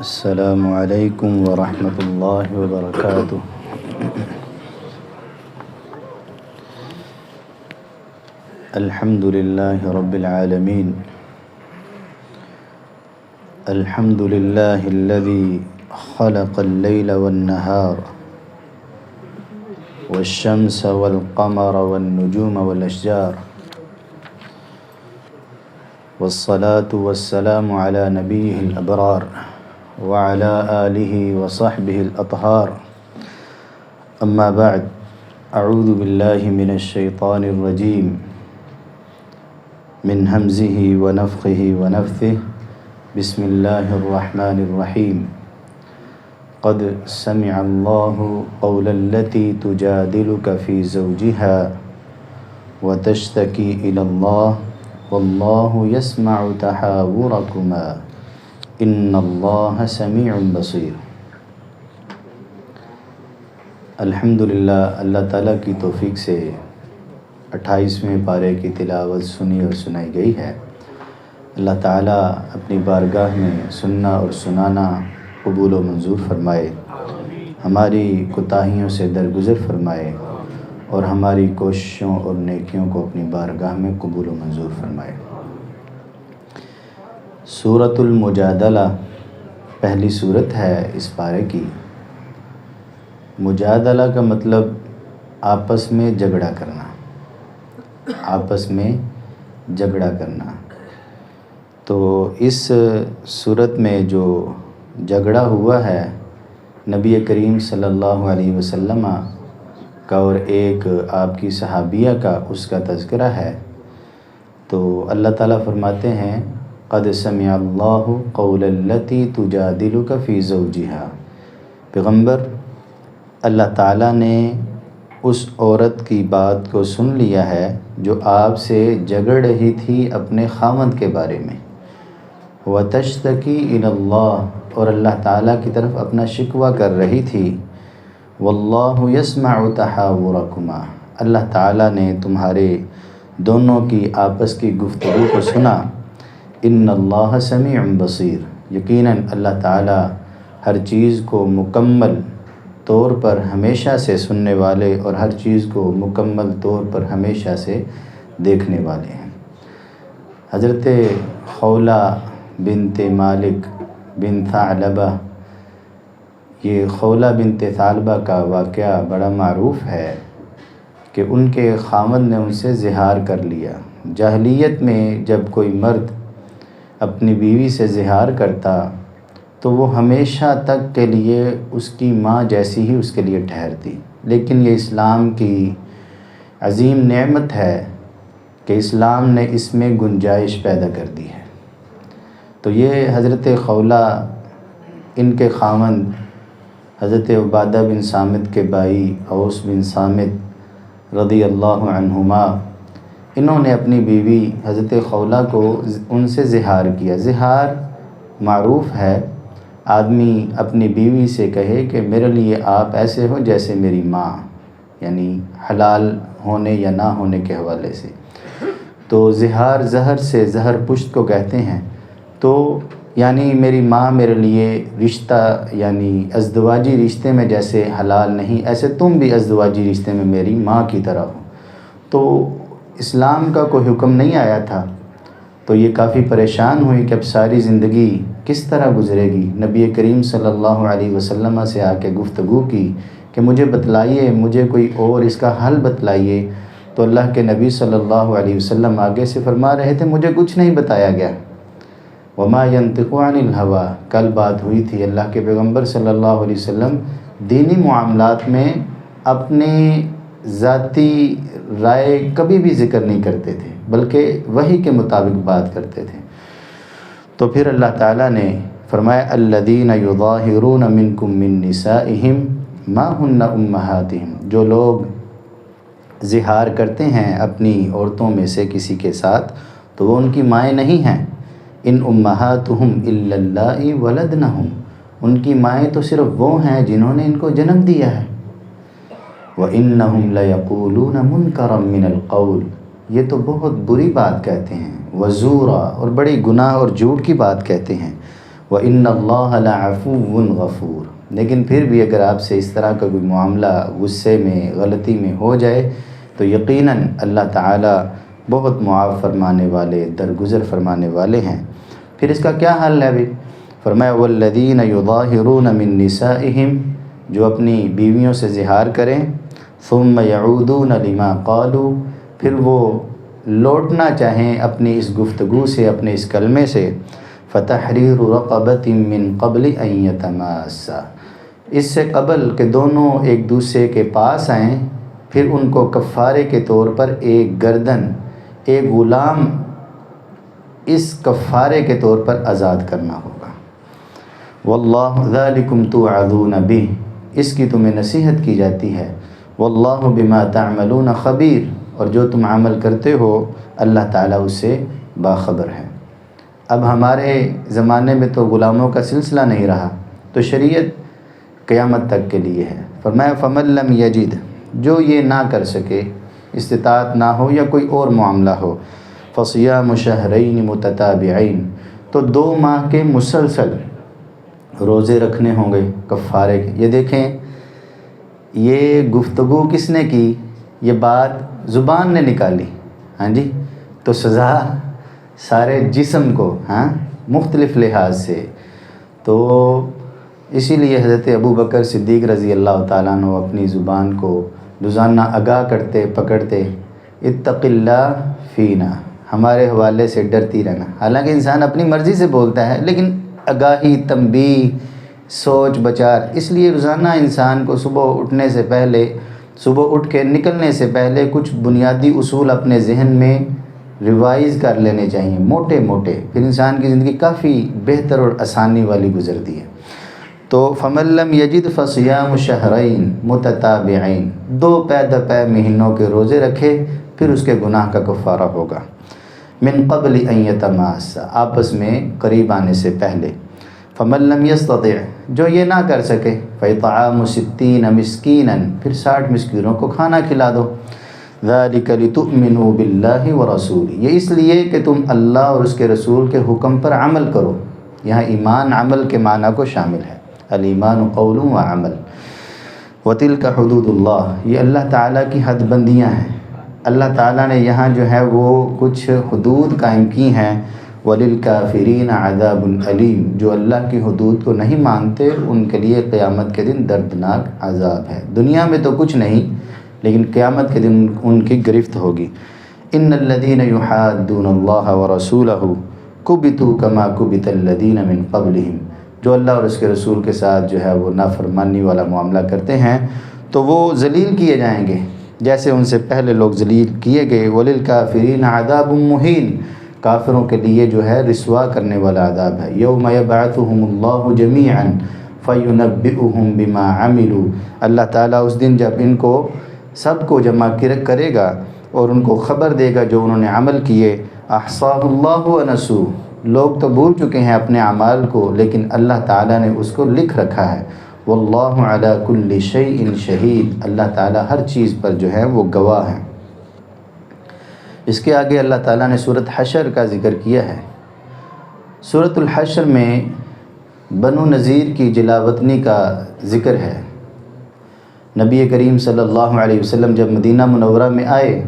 السلام علیکم ورحمۃ اللہ وبرکاتہ۔ الحمد للہ رب العالمین، الحمد للہ الذی خلق اللیل والنہار والشمس والقمر والنجوم والاشجار، والصلاة والسلام علی نبیہ الابرار وعلى آلہ وصحبہ الأطہار، اما بعد، اعوذ باللہ من الشیطان الرجیم، من ہمزہ ونفخہ ونفثہ، بسم اللہ الرحمن الرحیم۔ قد سمع اللہ قول التی تجادلک فی زوجہا وتشتکی الی اللہ واللہ یسمع تحاورکما ان اللہ سمیع بصیر۔ الحمدللہ، اللہ تعالیٰ کی توفیق سے 28ویں پارے کی تلاوت سنی اور سنائی گئی ہے۔ اللہ تعالیٰ اپنی بارگاہ میں سننا اور سنانا قبول و منظور فرمائے، ہماری کوتاہیوں سے درگزر فرمائے اور ہماری کوششوں اور نیکیوں کو اپنی بارگاہ میں قبول و منظور فرمائے۔ سورۃ المجادلہ پہلی سورت ہے اس پارے کی۔ مجادلہ کا مطلب آپس میں جھگڑا کرنا، آپس میں جھگڑا کرنا۔ تو اس سورت میں جو جھگڑا ہوا ہے نبی کریم صلی اللہ علیہ وسلم کا اور ایک آپ کی صحابیہ کا، اس کا تذکرہ ہے۔ تو اللہ تعالیٰ فرماتے ہیں قد سمع اللہ قول التی تجادلک فی زوجہا، پیغمبر، اللہ تعالیٰ نے اس عورت کی بات کو سن لیا ہے جو آپ سے جھگڑ رہی تھی اپنے خاوند کے بارے میں، وتشتکی الی اللہ، اور اللہ تعالیٰ کی طرف اپنا شکوہ کر رہی تھی، واللہ یسمع تحاورکما، اللہ تعالیٰ نے تمہارے دونوں کی آپس کی گفتگو کو سنا، ان اللہ سمیع بصیر، یقیناً اللہ تعالیٰ ہر چیز کو مکمل طور پر ہمیشہ سے سننے والے اور ہر چیز کو مکمل طور پر ہمیشہ سے دیکھنے والے ہیں۔ حضرت خولہ بنت مالک بن ثعلبہ، یہ خولہ بنت ثعلبہ کا واقعہ بڑا معروف ہے کہ ان کے خاوند نے ان سے زہار کر لیا۔ جاہلیت میں جب کوئی مرد اپنی بیوی سے زہار کرتا تو وہ ہمیشہ تک کے لیے اس کی ماں جیسی ہی اس کے لیے ٹھہرتی، لیکن یہ اسلام کی عظیم نعمت ہے کہ اسلام نے اس میں گنجائش پیدا کر دی ہے۔ تو یہ حضرت خولہ، ان کے خاوند حضرت عبادہ بن صامت کے بھائی اوس بن صامت رضی اللہ عنہما، انہوں نے اپنی بیوی حضرت خولہ کو ان سے زہار کیا۔ زہار معروف ہے، آدمی اپنی بیوی سے کہے کہ میرے لیے آپ ایسے ہو جیسے میری ماں، یعنی حلال ہونے یا نہ ہونے کے حوالے سے۔ تو زہار زہر سے زہر پشت کو کہتے ہیں، تو یعنی میری ماں میرے لیے رشتہ، یعنی ازدواجی رشتے میں جیسے حلال نہیں، ایسے تم بھی ازدواجی رشتے میں میری ماں کی طرح ہو۔ تو اسلام کا کوئی حکم نہیں آیا تھا، تو یہ کافی پریشان ہوئی کہ اب ساری زندگی کس طرح گزرے گی۔ نبی کریم صلی اللہ علیہ وسلم سے آ کے گفتگو کی کہ مجھے بتلائیے، مجھے کوئی اور اس کا حل بتلائیے۔ تو اللہ کے نبی صلی اللہ علیہ وسلم آگے سے فرما رہے تھے مجھے کچھ نہیں بتایا گیا۔ وما ينطق عن الهوى، کل بات ہوئی تھی، اللہ کے پیغمبر صلی اللہ علیہ وسلم دینی معاملات میں اپنے ذاتی رائے کبھی بھی ذکر نہیں کرتے تھے، بلکہ وحی کے مطابق بات کرتے تھے۔ تو پھر اللہ تعالیٰ نے فرمایا الذین یظاہرون منکم من نسائہم ما ہن امہاتہم، جو لوگ زہار کرتے ہیں اپنی عورتوں میں سے کسی کے ساتھ تو وہ ان کی مائیں نہیں ہیں، ان امہاتہم الا اللائی ولدنہم، ان کی مائیں تو صرف وہ ہیں جنہوں نے ان کو جنم دیا ہے۔ وَإِنَّهُمْ لَيَقُولُونَ مُنْكَرًا مِّنَ الْقَوْلِ، یہ تو بہت بری بات کہتے ہیں، وزورا، اور بڑی گناہ اور جھوٹ کی بات کہتے ہیں، وَإِنَّ اللَّهَ لَعَفُوٌّ غَفُورٌ۔ لیکن پھر بھی اگر آپ سے اس طرح کا کوئی معاملہ غصے میں غلطی میں ہو جائے تو یقیناً اللہ تعالیٰ بہت معاف فرمانے والے درگزر فرمانے والے ہیں۔ پھر اس کا کیا حل ہے بھی؟ فرمایا وَالَّذِينَ يُظَاهِرُونَ مِن نِّسَائِهِمْ، جو اپنی بیویوں سے زہار کریں، ثُمَّ يَعُودُونَ لِمَا قَالُوا، پھر وہ لوٹنا چاہیں اپنی اس گفتگو سے، اپنے اس کلمے سے، فَتَحْرِيرُ رَقَبَةٍ مِّن قَبْلِ أَن يَتَمَاسَّا، اس سے قبل کہ دونوں ایک دوسرے کے پاس آئیں، پھر ان کو کفارے کے طور پر ایک گردن، ایک غلام اس کفارے کے طور پر آزاد کرنا ہوگا۔ واللہ ذالکم توعظون بہ، اس کی تمہیں نصیحت کی جاتی ہے۔ واللہ بما تعملون خبیر، اور جو تم عمل کرتے ہو اللہ تعالیٰ اس سے باخبر ہے۔ اب ہمارے زمانے میں تو غلاموں کا سلسلہ نہیں رہا، تو شریعت قیامت تک کے لیے ہے۔ فرمایا فمن لم یجد، جو یہ نہ کر سکے، استطاعت نہ ہو یا کوئی اور معاملہ ہو، فصیام شہرین متتابعین، تو 2 ماہ کے مسلسل روزے رکھنے ہوں گے کفارے کے۔ یہ دیکھیں، یہ گفتگو کس نے کی؟ یہ بات زبان نے نکالی، ہاں جی، تو سزا سارے جسم کو، ہاں، مختلف لحاظ سے۔ تو اسی لیے حضرت ابو بکر صدیق رضی اللہ تعالیٰ عنہ اپنی زبان کو روزانہ آگاہ کرتے، پکڑتے، اتق اللہ فینا، ہمارے حوالے سے ڈرتی رہنا۔ حالانکہ انسان اپنی مرضی سے بولتا ہے، لیکن آگاہی، تنبیہ، سوچ بچار، اس لیے روزانہ انسان کو صبح اٹھنے سے پہلے، صبح اٹھ کے نکلنے سے پہلے کچھ بنیادی اصول اپنے ذہن میں ریوائز کر لینے چاہیے، موٹے موٹے، پھر انسان کی زندگی کافی بہتر اور آسانی والی گزرتی ہے۔ تو فمن لم یجد فصیام شہرین متتابعین، 2 پے در پے مہینوں کے روزے رکھے، پھر اس کے گناہ کا کفارہ ہوگا۔ من قبل ان یتماسا، آپس میں قریب آنے سے پہلے۔ فمن لم یستطع، جو یہ نہ کر سکے، فاطعام 60 مسکینا، پھر 60 مسکینوں کو کھانا کھلا دو۔ ذالک لتؤمنوا باللہ ورسولہ، یہ اس لیے کہ تم اللہ اور اس کے رسول کے حکم پر عمل کرو۔ یہاں ایمان عمل کے معنی کو شامل ہے، الایمان قول و عمل۔ وتلک حدود اللہ، یہ اللہ تعالیٰ کی حد بندیاں ہیں۔ اللہ تعالیٰ نے یہاں جو ہے وہ کچھ حدود قائم کی ہیں۔ وللکافرین عذاب علیم، جو اللہ کی حدود کو نہیں مانتے ان کے لیے قیامت کے دن دردناک عذاب ہے۔ دنیا میں تو کچھ نہیں، لیکن قیامت کے دن ان کی گرفت ہوگی۔ ان الذین یحادون اللہ ورسولہ کبتوا کما کبت الذین من قبلہم، جو اللہ اور اس کے رسول کے ساتھ جو ہے وہ نافرمانی والا معاملہ کرتے ہیں تو وہ ذلیل کیے جائیں گے جیسے ان سے پہلے لوگ ذلیل کیے گئے۔ وللکافرین عذاب مہین، کافروں کے لیے جو ہے رسوا کرنے والا عذاب ہے۔ یوم یبعثہم اللہ جمیعا فینبئہم بما عملوا، اللہ تعالیٰ اس دن جب ان کو سب کو جمع کرے گا اور ان کو خبر دے گا جو انہوں نے عمل کیے۔ احصاہ اللہ ونسوہ، لوگ تو بھول چکے ہیں اپنے اعمال کو، لیکن اللہ تعالیٰ نے اس کو لکھ رکھا ہے۔ واللہ علی کل شیء شہید، اللہ تعالیٰ ہر چیز پر جو ہے وہ گواہ ہے۔ اس کے آگے اللہ تعالیٰ نے سورۃ حشر کا ذکر کیا ہے۔ سورۃ الحشر میں بنو نذیر کی جلاوطنی کا ذکر ہے۔ نبی کریم صلی اللہ علیہ وسلم جب مدینہ منورہ میں آئے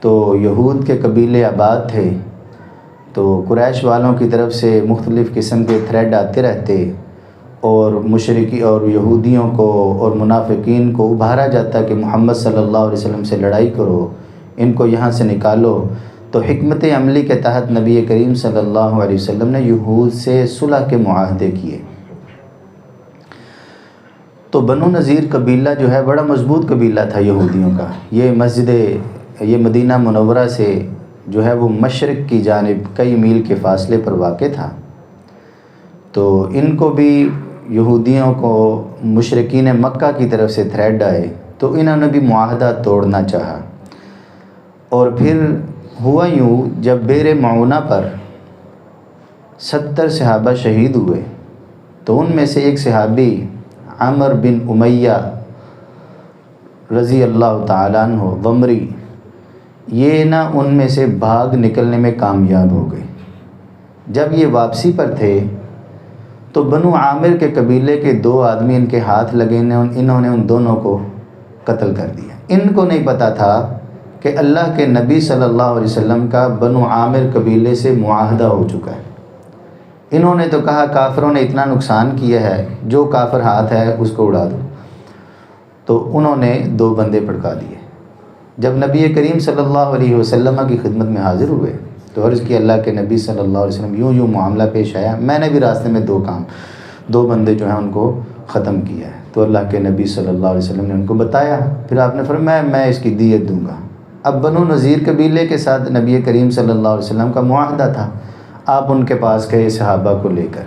تو یہود کے قبیلے آباد تھے، تو قریش والوں کی طرف سے مختلف قسم کے تھریڈ آتے رہتے اور مشرکی اور یہودیوں کو اور منافقین کو ابھارا جاتا کہ محمد صلی اللہ علیہ وسلم سے لڑائی کرو، ان کو یہاں سے نکالو۔ تو حکمت عملی کے تحت نبی کریم صلی اللہ علیہ وسلم نے یہود سے صلح کے معاہدے کیے۔ تو بنو نذیر قبیلہ جو ہے بڑا مضبوط قبیلہ تھا یہودیوں کا۔ یہ مدینہ منورہ سے جو ہے وہ مشرق کی جانب کئی میل کے فاصلے پر واقع تھا۔ تو ان کو بھی یہودیوں کو مشرکین مکہ کی طرف سے تھریڈ آئے تو انہوں نے بھی معاہدہ توڑنا چاہا۔ اور پھر ہوا یوں، جب بئر معونہ پر 70 صحابہ شہید ہوئے تو ان میں سے ایک صحابی عمر بن امیہ رضی اللہ تعالیٰ عنہ ضمری، یہ نا ان میں سے بھاگ نکلنے میں کامیاب ہو گئے۔ جب یہ واپسی پر تھے تو بنو عامر کے قبیلے کے 2 آدمی ان کے ہاتھ لگے، انہوں نے ان دونوں کو قتل کر دیا۔ ان کو نہیں پتہ تھا کہ اللہ کے نبی صلی اللہ علیہ وسلم کا بنو عامر قبیلے سے معاہدہ ہو چکا ہے۔ انہوں نے تو کہا کافروں نے اتنا نقصان کیا ہے، جو کافر ہاتھ ہے اس کو اڑا دو۔ تو انہوں نے 2 بندے پھڑکا دیے۔ جب نبی کریم صلی اللہ علیہ وسلم کی خدمت میں حاضر ہوئے تو عرض کی اللہ کے نبی صلی اللہ علیہ وسلم یوں معاملہ پیش آیا، میں نے بھی راستے میں 2 بندے جو ہیں ان کو ختم کیا ہے۔ تو اللہ کے نبی صلی اللہ علیہ وسلم نے ان کو بتایا، پھر آپ نے فرمایا میں اس کی دیت دوں گا۔ اب بنو نذیر قبیلے کے ساتھ نبی کریم صلی اللہ علیہ وسلم کا معاہدہ تھا۔ آپ ان کے پاس گئے صحابہ کو لے کر،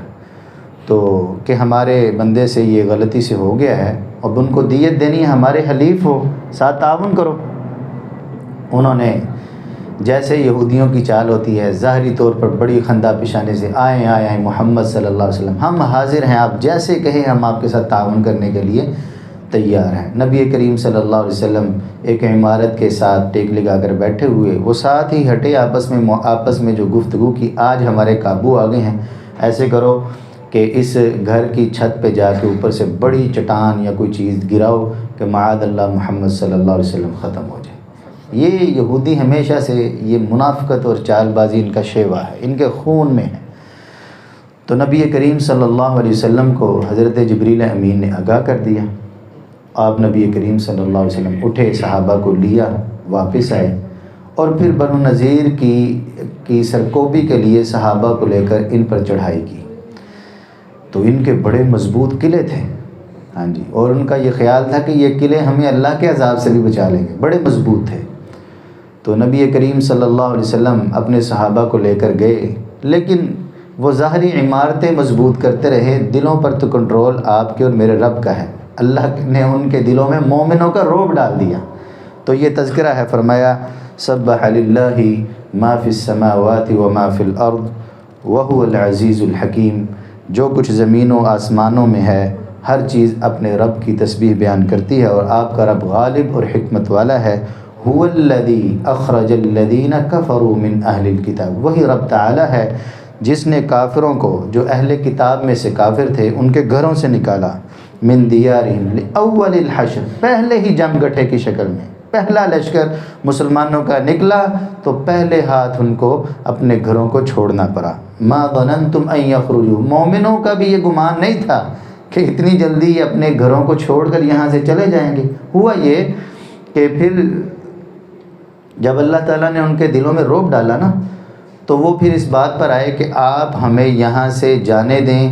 تو کہ ہمارے بندے سے یہ غلطی سے ہو گیا ہے، اب ان کو دیت دینی ہے، ہمارے حلیف ہو، ساتھ تعاون کرو۔ انہوں نے جیسے یہودیوں کی چال ہوتی ہے، ظاہری طور پر بڑی خندہ پیشانے سے آئیں محمد صلی اللہ علیہ وسلم، ہم حاضر ہیں، آپ جیسے کہیں ہم آپ کے ساتھ تعاون کرنے کے لیے تیار ہیں۔ نبی کریم صلی اللہ علیہ وسلم ایک عمارت کے ساتھ ٹیک لگا کر بیٹھے ہوئے، وہ ساتھ ہی ہٹے، آپس میں جو گفتگو کی، آج ہمارے قابو آ گئے ہیں، ایسے کرو کہ اس گھر کی چھت پہ جا کے اوپر سے بڑی چٹان یا کوئی چیز گراؤ کہ معاذ اللہ محمد صلی اللہ علیہ وسلم ختم ہو جائے۔ یہ یہودی ہمیشہ سے یہ منافقت اور چال بازی ان کا شیوا ہے، ان کے خون میں ہے۔ تو نبی کریم صلی اللہ علیہ وسلم کو حضرت جبریل امین نے آگاہ کر دیا۔ آپ نبی کریم صلی اللہ علیہ وسلم اٹھے، صحابہ کو لیا، واپس آئے، اور پھر بنو نذیر کی سرکوبی کے لیے صحابہ کو لے کر ان پر چڑھائی کی۔ تو ان کے بڑے مضبوط قلعے تھے، ہاں جی، اور ان کا یہ خیال تھا کہ یہ قلعے ہمیں اللہ کے عذاب سے بھی بچا لیں گے، بڑے مضبوط تھے۔ تو نبی کریم صلی اللہ علیہ وسلم اپنے صحابہ کو لے کر گئے، لیکن وہ ظاہری عمارتیں مضبوط کرتے رہے، دلوں پر تو کنٹرول آپ کے اور میرے رب کا ہے۔ اللہ نے ان کے دلوں میں مومنوں کا رعب ڈال دیا۔ تو یہ تذکرہ ہے، فرمایا سبح للہ ما فی السماوات وما فی الارض وہو العزیز الحکیم، جو کچھ زمین و آسمانوں میں ہے ہر چیز اپنے رب کی تسبیح بیان کرتی ہے، اور آپ کا رب غالب اور حکمت والا ہے۔ هو الذی اخرج الذین کفروا من اہل الکتاب، وہی رب تعالی ہے جس نے کافروں کو، جو اہل کتاب میں سے کافر تھے، ان کے گھروں سے نکالا، من دیارہم لاول الحشر، پہلے ہی جم گٹھے کی شکل میں، پہلا لشکر مسلمانوں کا نکلا تو پہلے ہاتھ ان کو اپنے گھروں کو چھوڑنا پڑا۔ ما ظننتم ان یخرجوا، مومنوں کا بھی یہ گمان نہیں تھا کہ اتنی جلدی یہ اپنے گھروں کو چھوڑ کر یہاں سے چلے جائیں گے۔ ہوا یہ کہ پھر جب اللہ تعالیٰ نے ان کے دلوں میں رعب ڈالا نا، تو وہ پھر اس بات پر آئے کہ آپ ہمیں یہاں سے جانے دیں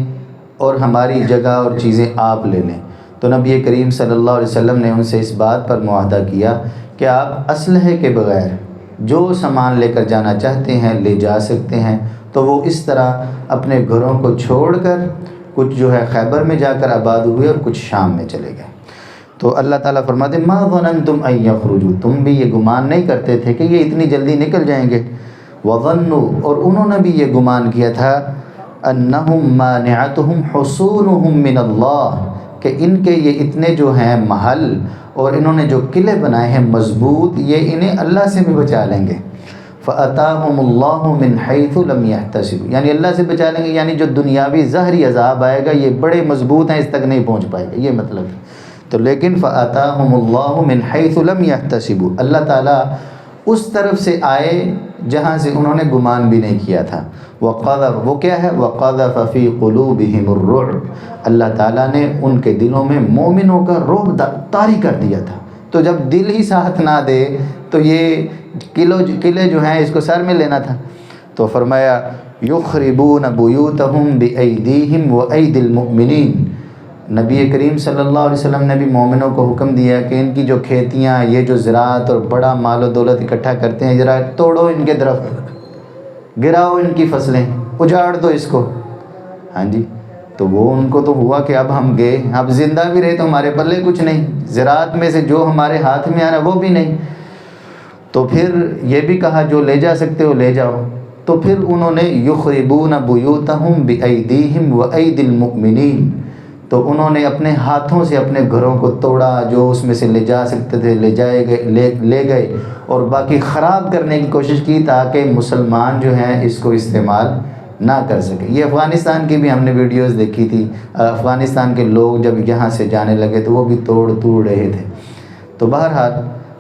اور ہماری جگہ اور چیزیں آپ لے لیں۔ تو نبی کریم صلی اللہ علیہ وسلم نے ان سے اس بات پر معاہدہ کیا کہ آپ اسلحے کے بغیر جو سامان لے کر جانا چاہتے ہیں لے جا سکتے ہیں۔ تو وہ اس طرح اپنے گھروں کو چھوڑ کر کچھ جو ہے خیبر میں جا کر آباد ہوئے اور کچھ شام میں چلے گئے۔ تو اللہ تعالیٰ فرماتے ما ظننتم ان یخرجوا، تم بھی یہ گمان نہیں کرتے تھے کہ یہ اتنی جلدی نکل جائیں گے۔ وظنوا، اور انہوں نے بھی یہ گمان کیا تھا، انہم مانعتہم حصونہم من اللہ، کہ ان کے یہ اتنے جو ہیں محل اور انہوں نے جو قلعے بنائے ہیں مضبوط، یہ انہیں اللہ سے بھی بچا لیں گے۔ فَأَتَاهُمُ اللَّهُ مِنْ حَيْثُ لَمْ يَحْتَسِبُوا، یعنی اللہ سے بچا لیں گے، یعنی جو دنیاوی ظاہری عذاب آئے گا یہ بڑے مضبوط ہیں، اس تک نہیں پہنچ پائے گا، یہ مطلب ہے۔ تو لیکن فَأَتَاهُمُ اللَّهُ مِنْ حَيْثُ لَمْ يَحْتَسِبُوا، اللہ تعالیٰ اس طرف سے آئے جہاں سے انہوں نے گمان بھی نہیں کیا تھا۔ وَقَذَفَ، وہ کیا ہے، وَقَذَفَ فِي قُلُوبِهِمُ الرُّعْبَ، اللہ تعالیٰ نے ان کے دلوں میں مومنوں کا رعب طاری کر دیا تھا۔ تو جب دل ہی ساتھ نہ دے تو یہ قلعے جو ہیں اس کو سر میں لینا تھا۔ تو فرمایا یخربون بیوتہم بایدیہم وایدی المؤمنین، نبی کریم صلی اللہ علیہ وسلم نے بھی مومنوں کو حکم دیا کہ ان کی جو کھیتیاں، یہ جو زراعت اور بڑا مال و دولت اکٹھا کرتے ہیں، ذرا توڑو ان کے درخت، گراؤ ان کی فصلیں، اجاڑ دو اس کو، ہاں جی۔ تو وہ ان کو تو ہوا کہ اب ہم گئے، اب زندہ بھی رہے تو ہمارے پلے کچھ نہیں، زراعت میں سے جو ہمارے ہاتھ میں آ رہا وہ بھی نہیں۔ تو پھر یہ بھی کہا جو لے جا سکتے ہو لے جاؤ۔ تو پھر انہوں نے یخربون بیوتہم بایدیہم وایدی المؤمنین، تو انہوں نے اپنے ہاتھوں سے اپنے گھروں کو توڑا، جو اس میں سے لے جا سکتے تھے لے گئے، اور باقی خراب کرنے کی کوشش کی تاکہ مسلمان جو ہیں اس کو استعمال نہ کر سکے. یہ افغانستان کی بھی ہم نے ویڈیوز دیکھی تھی. افغانستان کے لوگ جب یہاں سے جانے لگے تو وہ بھی توڑ رہے تھے. تو بہرحال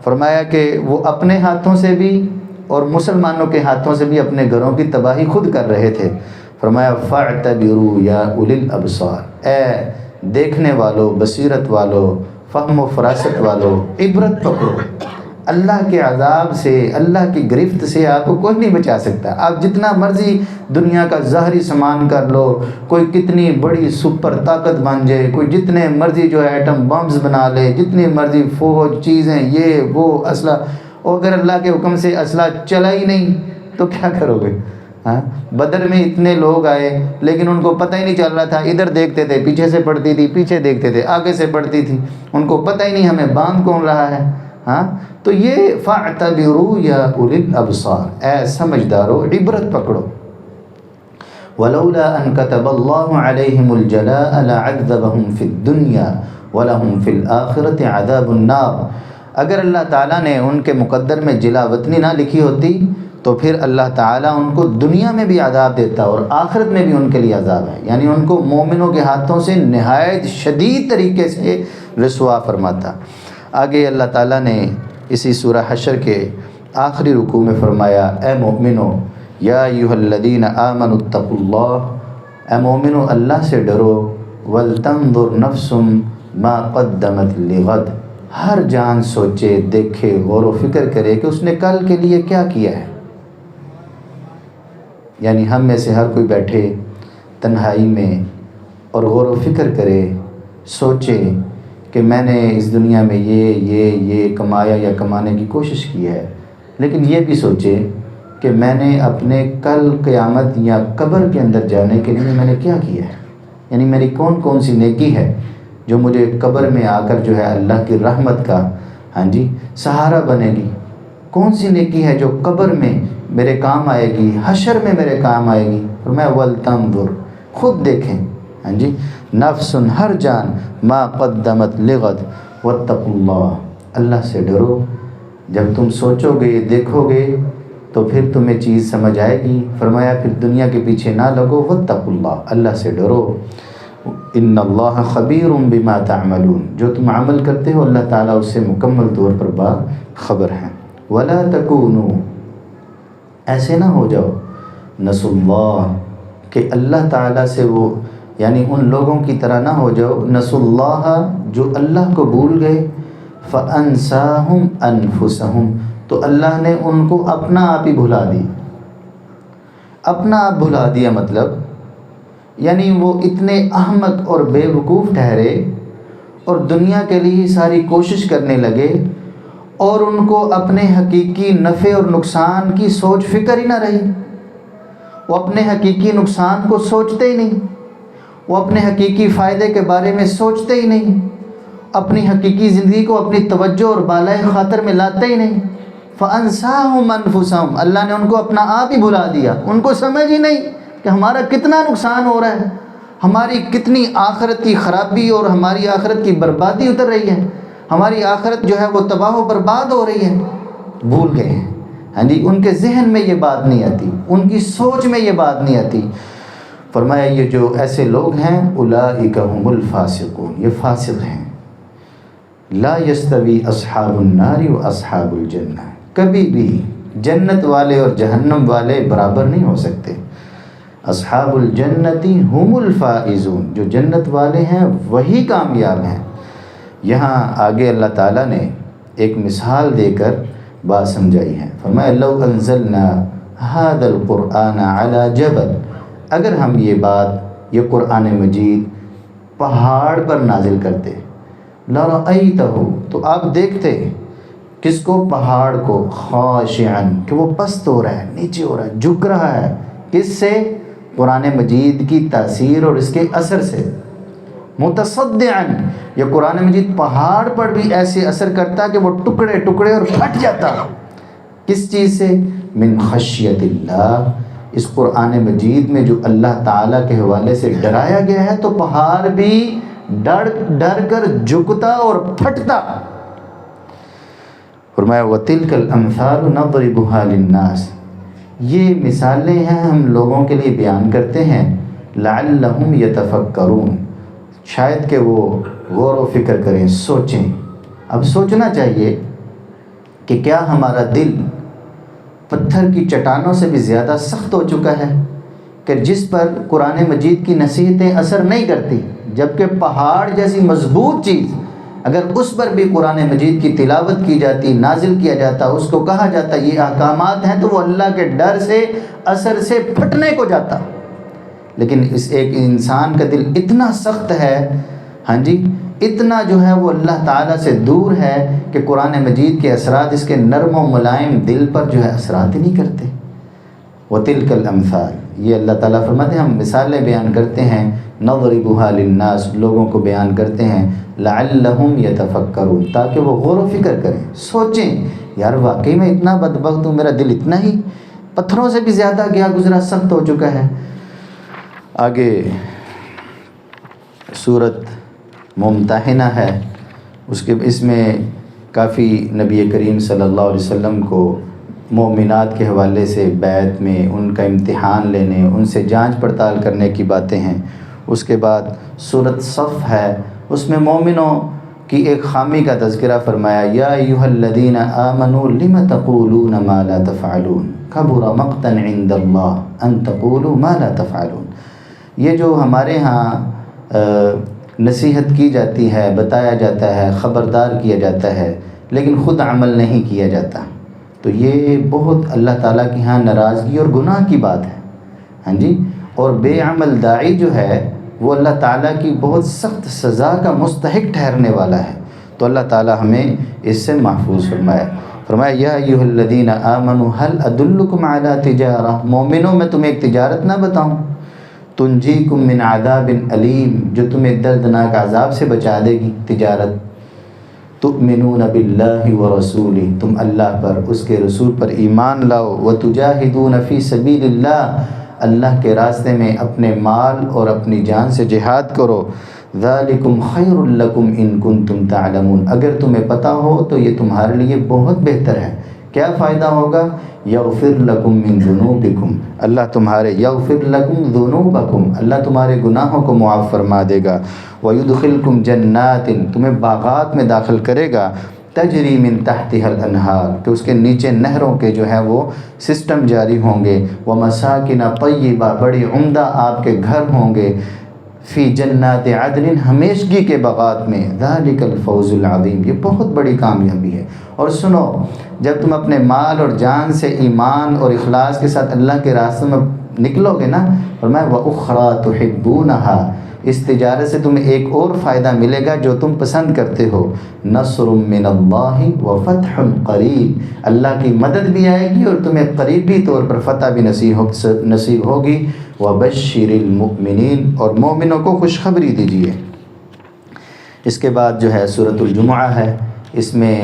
فرمایا کہ وہ اپنے ہاتھوں سے بھی اور مسلمانوں کے ہاتھوں سے بھی اپنے گھروں کی تباہی خود کر رہے تھے. فرمایا فاعتبروا یا اولی الابصار، اے دیکھنے والو، بصیرت والو، فہم و فراست والو، عبرت پکڑو. اللہ کے عذاب سے، اللہ کی گرفت سے آپ کو کوئی نہیں بچا سکتا. آپ جتنا مرضی دنیا کا ظاہری سامان کر لو، کوئی کتنی بڑی سپر طاقت بن جائے، کوئی جتنے مرضی جو ہے ایٹم بمز بنا لے، جتنی مرضی فوج چیزیں یہ وہ اسلحہ، اور اگر اللہ کے حکم سے اسلحہ چلا ہی نہیں تو کیا کرو گے؟ ہاں، بدر میں اتنے لوگ آئے لیکن ان کو پتہ ہی نہیں چل رہا تھا. ادھر دیکھتے تھے پیچھے سے پڑتی تھی، پیچھے دیکھتے تھے آگے سے پڑتی تھی، ان کو پتہ ہی نہیں ہمیں باندھ کون رہا ہے. ہاں، تو یہ فاعتبروا یا اولی الابصار، اے سمجھدارو عبرت پکڑو. ولولا ان كتب الله عليهم الجلاء لعذبهم في الدنيا ولهم في الآخرة عذاب النار. اگر اللہ تعالیٰ نے ان کے مقدر میں جلا وطنی نہ لکھی ہوتی تو پھر اللہ تعالیٰ ان کو دنیا میں بھی عذاب دیتا اور آخرت میں بھی ان کے لیے عذاب ہے. یعنی ان کو مومنوں کے ہاتھوں سے نہایت شدید طریقے سے رسوا فرماتا. آگے اللہ تعالیٰ نے اسی سورہ حشر کے آخری رکوع میں فرمایا، اے مومنو یا ایھا الذین آمنوا اتقوا اللہ، اے مومنو اللہ سے ڈرو. ولتنظر نفس ما قدمت لغد، ہر جان سوچے دیکھے غور و فکر کرے کہ اس نے کل کے لیے کیا کیا ہے. یعنی ہم میں سے ہر کوئی بیٹھے تنہائی میں اور غور و فکر کرے، سوچے کہ میں نے اس دنیا میں یہ کمایا یا کمانے کی کوشش کی ہے، لیکن یہ بھی سوچے کہ میں نے اپنے کل قیامت یا قبر کے اندر جانے کے لیے میں نے کیا کیا ہے. یعنی میری کون کون سی نیکی ہے جو مجھے قبر میں آ کر جو ہے اللہ کی رحمت کا سہارا بنے گی. کون سی نیکی ہے جو قبر میں میرے کام آئے گی، حشر میں میرے کام آئے گی. اور میں ولتنظر، خود دیکھیں، نفس ہر جان، ما قدمت لغد واتقوا اللہ، اللہ سے ڈرو. جب تم سوچو گے دیکھو گے تو پھر تمہیں چیز سمجھ آئے گی. فرمایا پھر دنیا کے پیچھے نہ لگو، واتقوا اللہ، اللہ سے ڈرو. ان اللہ خبیر بما تعملون، جو تم عمل کرتے ہو اللہ تعالیٰ اس سے مکمل طور پر باخبر ہیں. ولا تکونوا، ایسے نہ ہو جاؤ، نسوا اللہ، کہ اللہ تعالیٰ سے وہ یعنی ان لوگوں کی طرح نہ ہو جاؤ، نسوا اللہ، جو اللہ کو بھول گئے. فانساہم انفسہم، تو اللہ نے ان کو اپنا آپ ہی بھلا دی. اپنا آپ بھلا دیا مطلب یعنی وہ اتنے احمق اور بے وقوف ٹھہرے اور دنیا کے لیے ساری کوشش کرنے لگے اور ان کو اپنے حقیقی نفع اور نقصان کی سوچ فکر ہی نہ رہی. وہ اپنے حقیقی نقصان کو سوچتے ہی نہیں، وہ اپنے حقیقی فائدے کے بارے میں سوچتے ہی نہیں، اپنی حقیقی زندگی کو اپنی توجہ اور بالائے خاطر میں لاتے ہی نہیں. فانساہم انفسہم، اللہ نے ان کو اپنا آپ ہی بھلا دیا. ان کو سمجھ ہی نہیں کہ ہمارا کتنا نقصان ہو رہا ہے، ہماری کتنی آخرت کی خرابی اور ہماری آخرت کی بربادی اتر رہی ہے، ہماری آخرت جو ہے وہ تباہ و برباد ہو رہی ہے. بھول گئے ہیں. ان کے ذہن میں یہ بات نہیں آتی، ان کی سوچ میں یہ بات نہیں آتی. فرمایا یہ جو ایسے لوگ ہیں، اولئک هم الفاسقون، یہ فاسق ہیں. لا یستوی اصحاب النار و اصحاب الجنہ، کبھی بھی جنت والے اور جہنم والے برابر نہیں ہو سکتے. اصحاب الجنتی هم الفائزون، جو جنت والے ہیں وہی کامیاب ہیں. یہاں آگے اللہ تعالیٰ نے ایک مثال دے کر بات سمجھائی ہے. فرمایا لو انزلنا هذا القرآن على جبل، اگر ہم یہ قرآن مجید پہاڑ پر نازل کرتے، لرأیتہ، تو آپ دیکھتے کس کو؟ پہاڑ کو، خاشعا، کہ وہ پست ہو رہا ہے، نیچے ہو رہا ہے، جھک رہا ہے. کس سے؟ قرآن مجید کی تاثیر اور اس کے اثر سے. متصدعا، یہ قرآن مجید پہاڑ پر بھی ایسے اثر کرتا کہ وہ ٹکڑے ٹکڑے اور پھٹ جاتا. کس چیز سے؟ من خشیت اللہ، اس قرآن مجید میں جو اللہ تعالیٰ کے حوالے سے ڈرایا گیا ہے تو پہاڑ بھی ڈر کر جھکتا اور پھٹتا. فرمایا وَتِلْكَ الْأَمْثَالُ نَضْرِبُهَا لِلنَّاسِ، یہ مثالیں ہیں ہم لوگوں کے لیے بیان کرتے ہیں، لعلہم یتفکرون، شاید کہ وہ غور و فکر کریں، سوچیں۔ اب سوچنا چاہیے کہ کیا ہمارا دل پتھر کی چٹانوں سے بھی زیادہ سخت ہو چکا ہے کہ جس پر قرآن مجید کی نصیحتیں اثر نہیں کرتی، جبکہ پہاڑ جیسی مضبوط چیز اگر اس پر بھی قرآن مجید کی تلاوت کی جاتی، نازل کیا جاتا، اس کو کہا جاتا یہ احکامات ہیں، تو وہ اللہ کے ڈر سے، اثر سے پھٹنے کو جاتا۔ لیکن اس ایک انسان کا دل اتنا سخت ہے، ہاں جی، اتنا جو ہے وہ اللہ تعالیٰ سے دور ہے کہ قرآن مجید کے اثرات اس کے نرم و ملائم دل پر جو ہے اثرات ہی نہیں کرتے۔ وَتِلْكَ الْأَمْثَالِ، یہ اللہ تعالیٰ فرماتے ہیں ہم مثالیں بیان کرتے ہیں، نَضْرِبُهَا لِلنَّاسِ، لوگوں کو بیان کرتے ہیں، لَعَلَّهُمْ يَتَفَكَّرُونَ، تاکہ وہ غور و فکر کریں، سوچیں، یار واقعی میں اتنا بدبخت ہوں، میرا دل اتنا ہی پتھروں سے بھی زیادہ گیا گزرا سخت ہو چکا ہے۔ آگے سورت ممتحنہ ہے، اس میں کافی نبی کریم صلی اللہ علیہ وسلم کو مومنات کے حوالے سے بیعت میں ان کا امتحان لینے، ان سے جانچ پڑتال کرنے کی باتیں ہیں۔ اس کے بعد سورت صف ہے، اس میں مومنوں کی ایک خامی کا تذکرہ فرمایا، یا ایھا الذین آمنوا لم تقولون ما لا تفعلون کبر مقتا عند اللہ ان تقولوا ما لا تفعلون۔ یہ جو ہمارے ہاں نصیحت کی جاتی ہے، بتایا جاتا ہے، خبردار کیا جاتا ہے، لیکن خود عمل نہیں کیا جاتا، تو یہ بہت اللہ تعالیٰ کے ہاں ناراضگی اور گناہ کی بات ہے، ہاں جی۔ اور بے عمل داعی جو ہے وہ اللہ تعالیٰ کی بہت سخت سزا کا مستحق ٹھہرنے والا ہے، تو اللہ تعالیٰ ہمیں اس سے محفوظ فرمایا یا ایھا الذین آمنوا هل ادلکم علی تجارہ، مومنوں میں تمہیں ایک تجارت نہ بتاؤں، تنجیکم من عذاب علیم، جو تمہیں دردناک عذاب سے بچا دے گی، تجارت۔ تؤمنون باللہ ورسولہ، تم اللہ پر، اس کے رسول پر ایمان لاؤ، وتجاہدون فی سبیل اللہ، اللہ کے راستے میں اپنے مال اور اپنی جان سے جہاد کرو، ذالکم خیر لکم ان کنتم تعلمون، اگر تمہیں پتہ ہو تو یہ تمہارے لیے بہت بہتر ہے۔ کیا فائدہ ہوگا؟ یغفر لکم من ذنوبکم، اللہ تمہارے، یغفر لکم ذنوبکم، اللہ تمہارے گناہوں کو معاف فرما دے گا، ویدخلکم جنات، تمہیں باغات میں داخل کرے گا، تجری من تحتها الانہار، کہ اس کے نیچے نہروں کے جو ہے وہ سسٹم جاری ہوں گے، ومساکن طیبہ، بڑی عمدہ آپ کے گھر ہوں گے، فی جنات عدن، ہمیشگی کے باغات میں، ذالک الفوز العظیم، یہ بہت بڑی کامیابی ہے۔ اور سنو، جب تم اپنے مال اور جان سے ایمان اور اخلاص کے ساتھ اللہ کے راستے میں نکلو گے نا، فرمایا وَأُخْرَىٰ تُحِبُّونَهَا، اس تجارت سے تمہیں ایک اور فائدہ ملے گا جو تم پسند کرتے ہو، نصر من اللہ وفتح قریب، اللہ کی مدد بھی آئے گی اور تمہیں قریبی طور پر فتح بھی نصیب ہوگی، وبشر المؤمنین، اور مومنوں کو خوشخبری دیجیے۔ اس کے بعد جو ہے سورۃ الجمعہ ہے، اس میں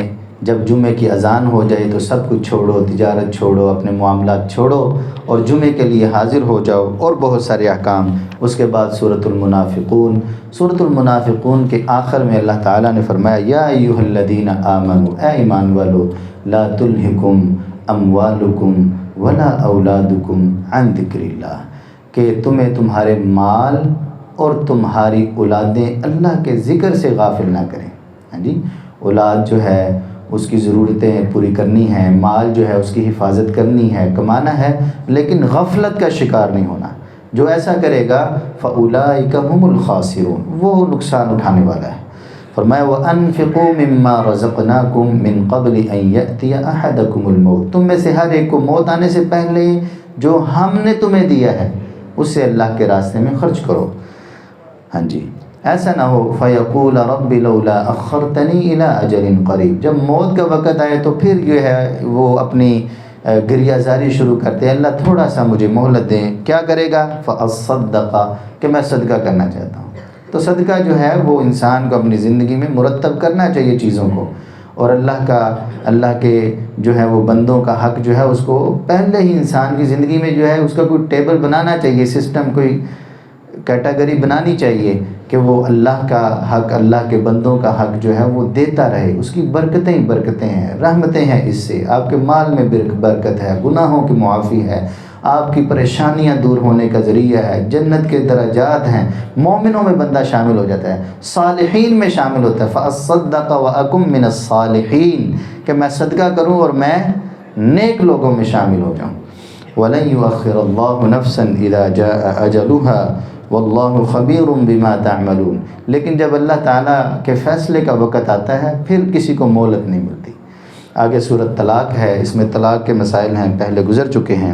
جب جمعے کی اذان ہو جائے تو سب کچھ چھوڑو، تجارت چھوڑو، اپنے معاملات چھوڑو اور جمعے کے لیے حاضر ہو جاؤ، اور بہت سارے احکام۔ اس کے بعد سورۃ المنافقون، سورۃ المنافقون کے آخر میں اللہ تعالیٰ نے فرمایا یا ایھا الذین آمنوا، اے ایمان والو، لا تلہکم اموالکم ولا اولادکم عن ذکر اللہ، کہ تمہیں تمہارے مال اور تمہاری اولادیں اللہ کے ذکر سے غافل نہ کریں۔ ہاں جی، اولاد جو ہے اس کی ضرورتیں پوری کرنی ہیں، مال جو ہے اس کی حفاظت کرنی ہے، کمانا ہے، لیکن غفلت کا شکار نہیں ہونا۔ جو ایسا کرے گا فَأُولَٰئِكَ هُمُ الْخَاسِرُونَ، وہ نقصان اٹھانے والا ہے۔ فرمایا وَأَنفِقُوا مِمَّا رَزَقْنَاكُم مِّن قَبْلِ أَن يَأْتِيَ أَحَدَكُمُ الْمَوْتُ، تم میں سے ہر ایک کو موت آنے سے پہلے جو ہم نے تمہیں دیا ہے اسے اللہ کے راستے میں خرچ کرو۔ ہاں جی، ایسا نہ ہو فَيَقُولَ رَبِّ لَوْلَا أَخَّرْتَنِي إِلَىٰ أَجَلٍ قَرِيبٍ، جب موت کا وقت آئے تو پھر جو ہے وہ اپنی گریہ زاری شروع کرتے ہیں، اللہ تھوڑا سا مجھے مہلت دیں۔ کیا کرے گا؟ فَأَصَّدَّقَ، کہ میں صدقہ کرنا چاہتا ہوں۔ تو صدقہ جو ہے وہ انسان کو اپنی زندگی میں مرتب کرنا چاہیے چیزوں کو، اور اللہ کے جو ہے وہ بندوں کا حق جو ہے اس کو پہلے ہی انسان کی زندگی میں جو ہے اس کا کوئی ٹیبل بنانا چاہیے، سسٹم، کوئی کیٹیگری بنانی چاہیے کہ وہ اللہ کا حق، اللہ کے بندوں کا حق جو ہے وہ دیتا رہے، اس کی برکتیں ہی برکتیں ہیں، رحمتیں ہیں، اس سے آپ کے مال میں برکت ہے، گناہوں کی معافی ہے، آپ کی پریشانیاں دور ہونے کا ذریعہ ہے، جنت کے درجات ہیں، مومنوں میں بندہ شامل ہو جاتا ہے، صالحین میں شامل ہوتا ہے، فَأَصَّدَّقَ وَأَكُن مِّنَ الصَّالِحِينَ کہ میں صدقہ کروں اور میں نیک لوگوں میں شامل ہو جاؤں۔ وَلَن يُؤَخِّرَ اللَّهُ نَفْسًا إِذَا جَاءَ أَجَلُهَا وَاللَّهُ خَبِيرٌ بِمَا تَعْمَلُونَ لیکن جب اللہ تعالیٰ کے فیصلے کا وقت آتا ہے پھر کسی کو مہلت نہیں ملتی۔ آگے سورۃ طلاق ہے، اس میں طلاق کے مسائل ہیں، پہلے گزر چکے ہیں۔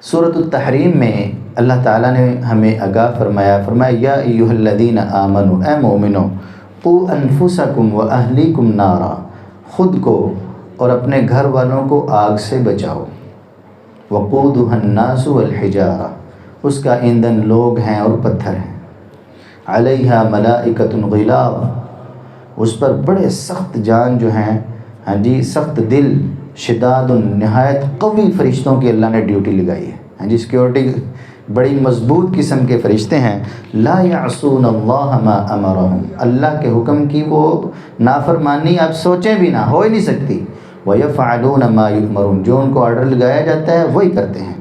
سورۃ التحریم میں اللہ تعالیٰ نے ہمیں آگاہ فرمایا یا ایھا الذین آمنوا اے مومنو قوا انفسکم واہلیکم نارا خود کو اور اپنے گھر والوں کو آگ سے بچاؤ، وقودھا الناس والحجارہ اس کا ایندھن لوگ ہیں اور پتھر ہیں، علیہا ملائکۃ غلاظ اس پر بڑے سخت جان جو ہیں، ہاں جی سخت دل، شداد نہایت قوی فرشتوں کی اللہ نے ڈیوٹی لگائی ہے، ہاں جی سیکیورٹی بڑی مضبوط قسم کے فرشتے ہیں، لا یعصون اللہ ما امرہم اللہ کے حکم کی وہ نافرمانی آپ سوچیں بھی نہ، ہو ہی نہیں سکتی، ویفعلون ما یؤمرون جو ان کو آرڈر لگایا جاتا ہے وہی کرتے ہیں۔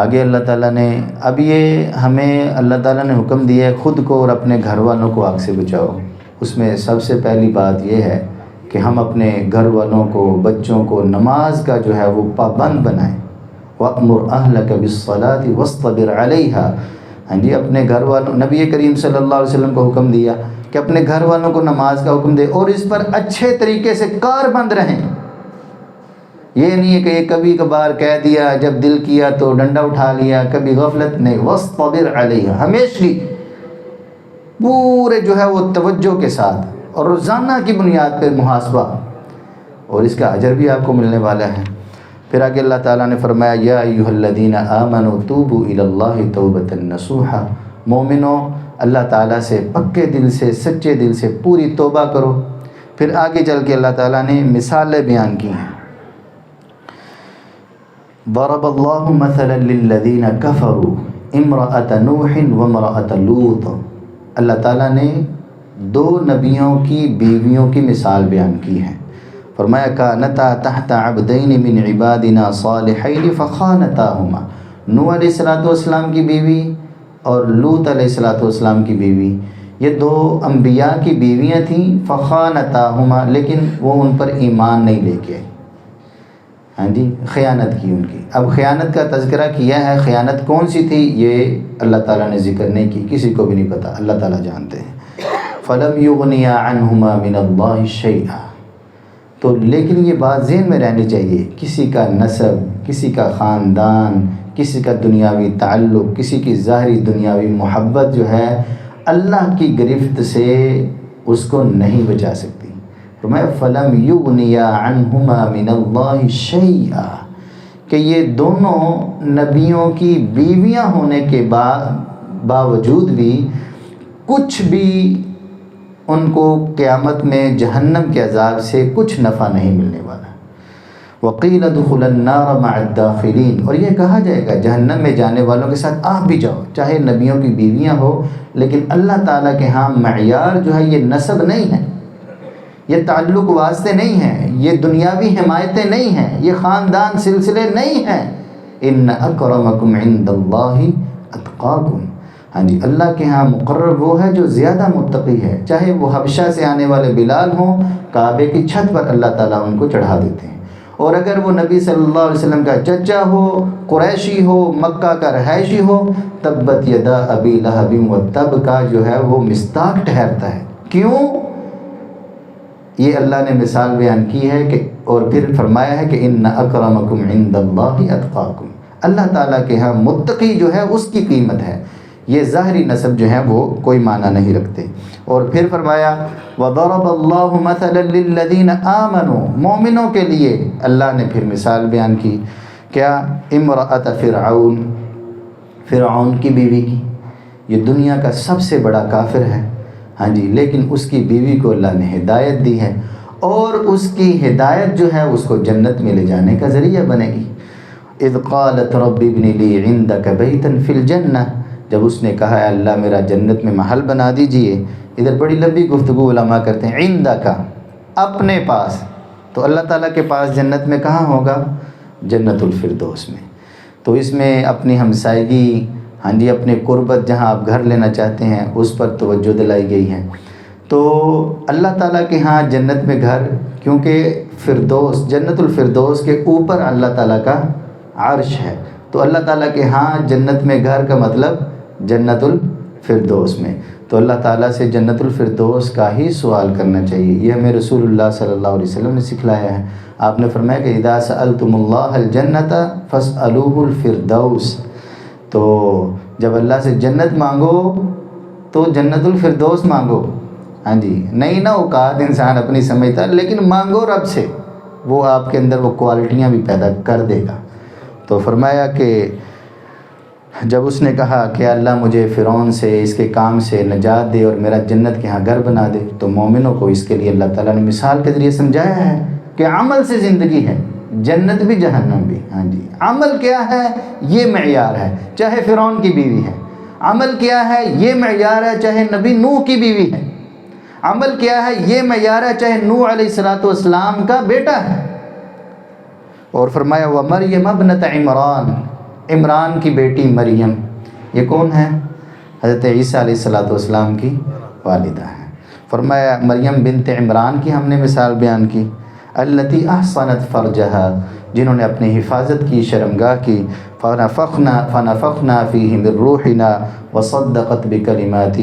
آگے اللہ تعالیٰ نے اب یہ ہمیں اللہ تعالیٰ نے حکم دیا ہے خود کو اور اپنے گھر والوں کو آگ سے بچاؤ۔ اس میں سب سے پہلی بات یہ ہے کہ ہم اپنے گھر والوں کو، بچوں کو نماز کا جو ہے وہ پابند بنائیں، وَأْمُرْ أَهْلَكَ بِالصَّلَاةِ وَاصْطَبِرْ عَلَيْهَا ہاں جی اپنے گھر والوں، نبی کریم صلی اللہ علیہ وسلم کو حکم دیا کہ اپنے گھر والوں کو نماز کا حکم دے اور اس پر اچھے طریقے سے کاربند رہیں۔ یہ نہیں ہے کہ یہ کبھی کبھار کہہ دیا، جب دل کیا تو ڈنڈا اٹھا لیا، کبھی غفلت نہیں، وَاصْطَبِرْ عَلَيْهَا ہمیشہ پورے جو ہے وہ توجہ کے ساتھ اور روزانہ کی بنیاد پہ محاسبہ، اور اس کا اجر بھی آپ کو ملنے والا ہے۔ پھر آگے اللہ تعالیٰ نے فرمایا یا ایھا الذین آمنوا توبوا الی اللہ توبۃ نصوحا مومنو اللہ تعالیٰ سے پکے دل سے، سچے دل سے پوری توبہ کرو۔ پھر آگے چل کے اللہ تعالیٰ نے مثالیں بیان کی ہیں، ضرب اللہ مثلا للذین کفروا امرأۃ نوح وامرأۃ لوط اللہ تعالیٰ نے دو نبیوں کی بیویوں کی مثال بیان کی ہے۔ فرمایا کانتا تحت عبدین من عبادنا صالحین فخانتاہما نوح علیہ السلام کی بیوی اور لوط علیہ السلام کی بیوی، یہ دو انبیاء کی بیویاں تھیں، فخانتاہما لیکن وہ ان پر ایمان نہیں لے کے آئی، ہاں جی خیانت کی ان کی۔ اب خیانت کا تذکرہ کیا ہے، خیانت کون سی تھی یہ اللہ تعالیٰ نے ذکر نہیں کی، کسی کو بھی نہیں پتہ، اللہ تعالیٰ جانتے ہیں۔ فَلَمْ يُغْنِيَا عَنْهُمَا مِنَ اللَّهِ شَيْئًا تو لیکن یہ بات ذہن میں رہنی چاہیے، کسی کا نسب، کسی کا خاندان، کسی کا دنیاوی تعلق، کسی کی ظاہری دنیاوی محبت جو ہے اللہ کی گرفت سے اس کو نہیں بچا سکتی۔ فرمایا فَلَمْ يُغْنِيَا عَنْهُمَا مِنَ اللَّهِ شَيْئًا کہ یہ دونوں نبیوں کی بیویاں ہونے کے باوجود بھی کچھ بھی ان کو قیامت میں جہنم کے عذاب سے کچھ نفع نہیں ملنے والا۔ وَقِيلَ ادْخُلَا النَّارَ مَعَ الدَّاخِلِينَ اور یہ کہا جائے گا جہنم میں جانے والوں کے ساتھ آپ بھی جاؤ، چاہے نبیوں کی بیویاں ہو، لیکن اللہ تعالیٰ کے ہاں معیار جو ہے یہ نسب نہیں ہے، یہ تعلق واسطے نہیں ہیں، یہ دنیاوی حمایتیں نہیں ہیں، یہ خاندان سلسلے نہیں ہیں۔ إِنَّ أَكْرَمَكُمْ عِنْدَ اللَّهِ أَتْقَاكُمْ ہاں جی اللہ کے ہاں مقرر وہ ہے جو زیادہ متقی ہے، چاہے وہ حبشہ سے آنے والے بلال ہوں، کعبے کی چھت پر اللہ تعالیٰ ان کو چڑھا دیتے ہیں، اور اگر وہ نبی صلی اللہ علیہ وسلم کا چچا ہو، قریشی ہو، مکہ کا رہائشی ہو، تبت یدا ابی لہب وتب کا جو ہے وہ مصداق ٹھہرتا ہے۔ کیوں؟ یہ اللہ نے مثال بیان کی ہے کہ اور پھر فرمایا ہے کہ ان اکرمکم عند اللہ اتقاکم اللہ تعالیٰ کے ہاں متقی جو ہے اس کی قیمت ہے، یہ ظاہری نسب جو ہے وہ کوئی معنی نہیں رکھتے۔ اور پھر فرمایا وَضَرَبَ اللَّهُ مَثَلًا لِلَّذِينَ آمَنُوا مومنوں کے لیے اللہ نے پھر مثال بیان کی، کیا امرأۃ فرعون کی بیوی کی، یہ دنیا کا سب سے بڑا کافر ہے، ہاں جی لیکن اس کی بیوی کو اللہ نے ہدایت دی ہے، اور اس کی ہدایت جو ہے اس کو جنت میں لے جانے کا ذریعہ بنے گی۔ اذ قالت رب ابن لی عندک بیتا فی الجنہ، جب اس نے کہا اے اللہ میرا جنت میں محل بنا دیجئے. ادھر بڑی لمبی گفتگو علماء کرتے ہیں. عندک اپنے پاس، تو اللہ تعالیٰ کے پاس جنت میں کہاں ہوگا؟ جنت الفردوس میں. تو اس میں اپنی ہمسائیگی، ہاں جی، اپنے قربت جہاں آپ گھر لینا چاہتے ہیں اس پر توجہ دلائی گئی ہے. تو اللہ تعالیٰ کے ہاں جنت میں گھر، کیونکہ فردوس، جنت الفردوس کے اوپر اللہ تعالیٰ کا عرش ہے، تو اللہ تعالیٰ کے ہاں جنت میں گھر کا مطلب جنت الفردوس میں. تو اللہ تعالیٰ سے جنت الفردوس کا ہی سوال کرنا چاہیے. یہ ہمیں رسول اللہ صلی اللہ علیہ وسلم نے سکھلایا ہے. آپ نے فرمایا کہ اذا سألتم اللہ الجنت فاسألوہ الفردوس. تو جب اللہ سے جنت مانگو تو جنت الفردوس مانگو. ہاں جی، نہیں نا اوقات انسان اپنی سمجھتا، لیکن مانگو رب سے، وہ آپ کے اندر وہ کوالٹیاں بھی پیدا کر دے گا. تو فرمایا کہ جب اس نے کہا کہ اللہ مجھے فرعون سے، اس کے کام سے نجات دے اور میرا جنت کے ہاں گھر بنا دے، تو مومنوں کو اس کے لیے اللہ تعالیٰ نے مثال کے ذریعے سمجھایا ہے کہ عمل سے زندگی ہے، جنت بھی جہنم بھی. ہاں جی، عمل کیا ہے یہ معیار ہے، چاہے فرعون کی بیوی ہے. عمل کیا ہے یہ معیار ہے، چاہے نبی نوح کی بیوی ہے. عمل کیا ہے یہ معیار ہے، چاہے نوح علیہ السلام کا بیٹا ہے. اور فرمایا وَمَرْيَمَ ابْنَتَ عِمْرَان، عمران کی بیٹی مریم. یہ کون ہے؟ حضرت عیسیٰ علیہ السلام کی والدہ ہیں. فرمایا مریم بنت عمران کی ہم نے مثال بیان کی. التی احصنت فرجہا، جنہوں نے اپنی حفاظت کی، شرمگاہ کی. فنفخنا فیہ من روحنا وصدقت بکلمات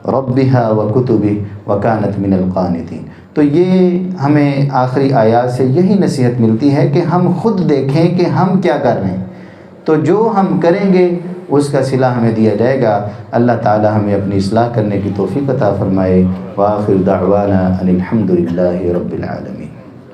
ربها وکتبہ وکانت من القانتین. تو یہ ہمیں آخری آیات سے یہی نصیحت ملتی ہے کہ ہم خود دیکھیں کہ ہم کیا کر رہے ہیں، تو جو ہم کریں گے اس کا صلہ ہمیں دیا جائے گا. اللہ تعالی ہمیں اپنی اصلاح کرنے کی توفیق عطا فرمائے. وآخر دعوانا ان الحمد للہ رب العالمین.